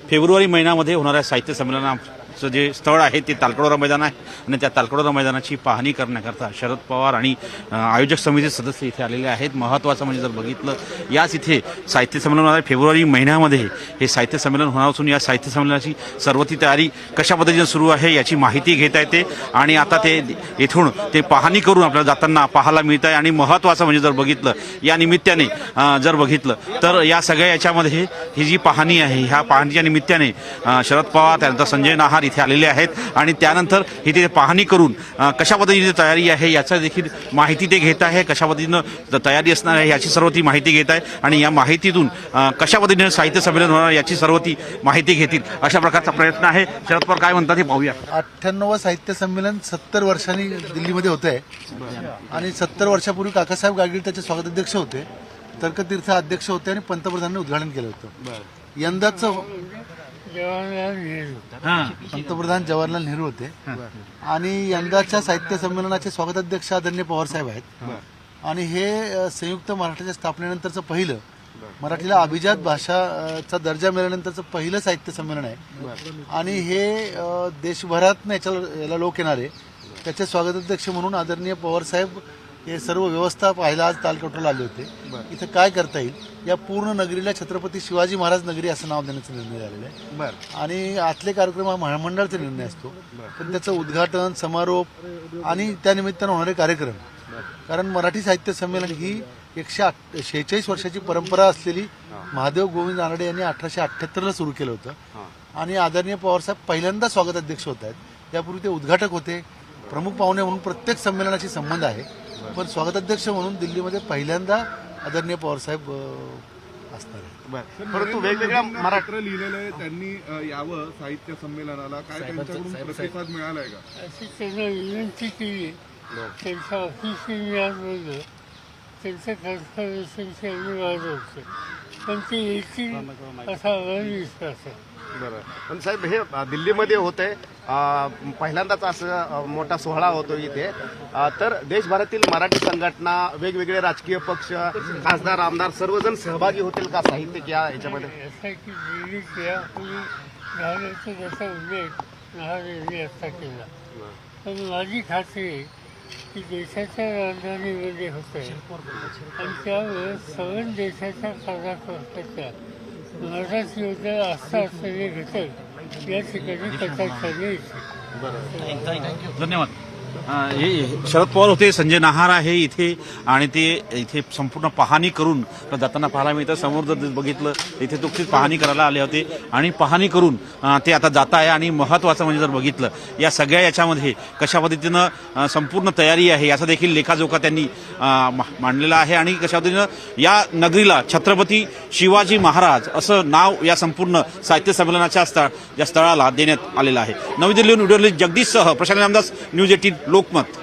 February महिन्यामध्ये होणाऱ्या साहित्य संमेलनाचं जे स्थळ आहे ते तालकटोरा मैदान आहे आणि त्या तालकटोरा मैदानाची पाहणी करण्याकरता शरद पवार आणि आयोजक समितीचे सदस्य इथे आलेले आहेत। महत्त्वाचं म्हणजे जर बघितलं याच इथे साहित्य संमेलन होणार आहे। फेब्रुवारी महिन्यामध्ये हे साहित्य संमेलन होणार असून या साहित्य संमेलनाची सर्व ती तयारी कशा पद्धतीने सुरू आहे याची माहिती घेता येते आणि आता ते इथून ते पाहणी करून आपल्याला जाताना पाहायला मिळत आहे। आणि महत्त्वाचं म्हणजे जर बघितलं या निमित्ताने जर बघितलं तर या सगळ्या याच्यामध्ये ही जी पाहणी आहे ह्या पाहणीच्या निमित्ताने शरद पवार त्यानंतर संजय नाहार इथे आलेले आहेत आणि त्यानंतर इथे पाहणी करून कशा पद्धतीने तयारी आहे याचा देखील माहिती ते घेत आहे। कशा पद्धतीनं तयारी असणार आहे याची सर्व ती माहिती घेत आहे आणि या माहितीतून कशा पद्धतीने साहित्य संमेलन होणार याची सर्व ती माहिती घेतील अशा प्रकारचा प्रयत्न आहे। शरद पवार काय म्हणतात हे पाहूया। 98वे साहित्य संमेलन 70 वर्षांनी दिल्लीमध्ये होत आहे आणि 70 वर्षापूर्वी काकासाहेब गाडगीळ त्याचे स्वागताध्यक्ष होते, तर्कतीर्थ अध्यक्ष होते आणि पंतप्रधानांनी उद्घाटन केलं होतं। यंदाचं पंतप्रधान जवाहरलाल नेहरू होते आणि यंदाच्या साहित्य संमेलनाचे स्वागताध्यक्ष आदरणीय पवारसाहेब आहेत आणि हे संयुक्त महाराष्ट्राच्या स्थापनेनंतरचं पहिलं मराठीला अभिजात भाषाचा दर्जा मिळाल्यानंतरचं पहिलं साहित्य संमेलन आहे आणि हे देशभरातनं याला लोक येणारे त्याचे स्वागताध्यक्ष म्हणून आदरणीय पवारसाहेब हे सर्व व्यवस्था पाहायला आज तालकटोराला आले होते। इथं काय करता येईल या पूर्ण नगरीला छत्रपती शिवाजी महाराज नगरी असं नाव देण्याचा निर्णय झालेला आहे आणि आतले कार्यक्रम हा महामंडळाचा निर्णय असतो, पण त्याचं उद्घाटन समारोप आणि त्यानिमित्तानं होणारे कार्यक्रम, कारण मराठी साहित्य संमेलन ही 146 वर्षाची परंपरा असलेली महादेव गोविंद रानडे यांनी 1878ला सुरू केलं होतं आणि आदरणीय पवारसाहेब पहिल्यांदा स्वागताध्यक्ष होत आहेत। यापूर्वी ते उद्घाटक होते, प्रमुख पाहुणे म्हणून प्रत्येक संमेलनाशी संबंध आहे, पण स्वागताध्यक्ष म्हणून दिल्लीमध्ये पहिल्यांदा आदरणीय पवारसाहेब असणार आहेत। परंतु वेगवेगळ्या मराठी लिहिलेलं आहे त्यांनी यावं साहित्य संमेलनाला, काय त्यांच्याकडून प्रतिसाद मिळालाय का? अशी त्यांना विनंती केली, त्यांच्या ऑफिसने आज बोललं, त्यांचं कन्फर्मेशनचे आम्ही वाढवतो, पण ते येतील असा आम्हाला विश्वास आहे। बरं, पण साहेब हे दिल्लीमध्ये होत आहे, पहिल्यांदाच असं मोठा सोहळा होतो इथे, तर देशभरातील मराठी संघटना, वेगवेगळे राजकीय पक्ष, खासदार आमदार सर्वजण सहभागी होतील का साहित्यिक या याच्यामध्ये? असं की दिल्लीत यापूर्वी झाल्याचा त्याचा उल्लेख नहार यांनी असा केला, पण माझी खात्री आहे की देशाच्या राजधानीमध्ये होत आहे आणि त्यामुळे सवन देशाच्या कानाकोपऱ्याच्या महाराष्ट्र योजना आस्था असलेले घटक या ठिकाणी कथाखाली येतील। धन्यवाद। हे शरद पवार होते, संजय नाहार आहे इथे आणि ते इथे संपूर्ण पाहणी करून जाताना पाहायला मिळतं। समोर जर बघितलं इथे नुकतीच पाहणी करायला आले होते आणि पाहणी करून ते आता जात आहे आणि महत्त्वाचं म्हणजे जर बघितलं या सगळ्या याच्यामध्ये कशा पद्धतीनं संपूर्ण तयारी आहे याचा देखील लेखाजोखा त्यांनी मांडलेला आहे आणि कशा पद्धतीनं या नगरीला छत्रपती शिवाजी महाराज असं नाव या संपूर्ण साहित्य संमेलनाच्या स्थळाला देण्यात आलेलं आहे। नवी दिल्लीहून व्हिडिओ जर्नलिस्ट जगदीशसह प्रशांत रामदास, न्यूज 18 लोकमत।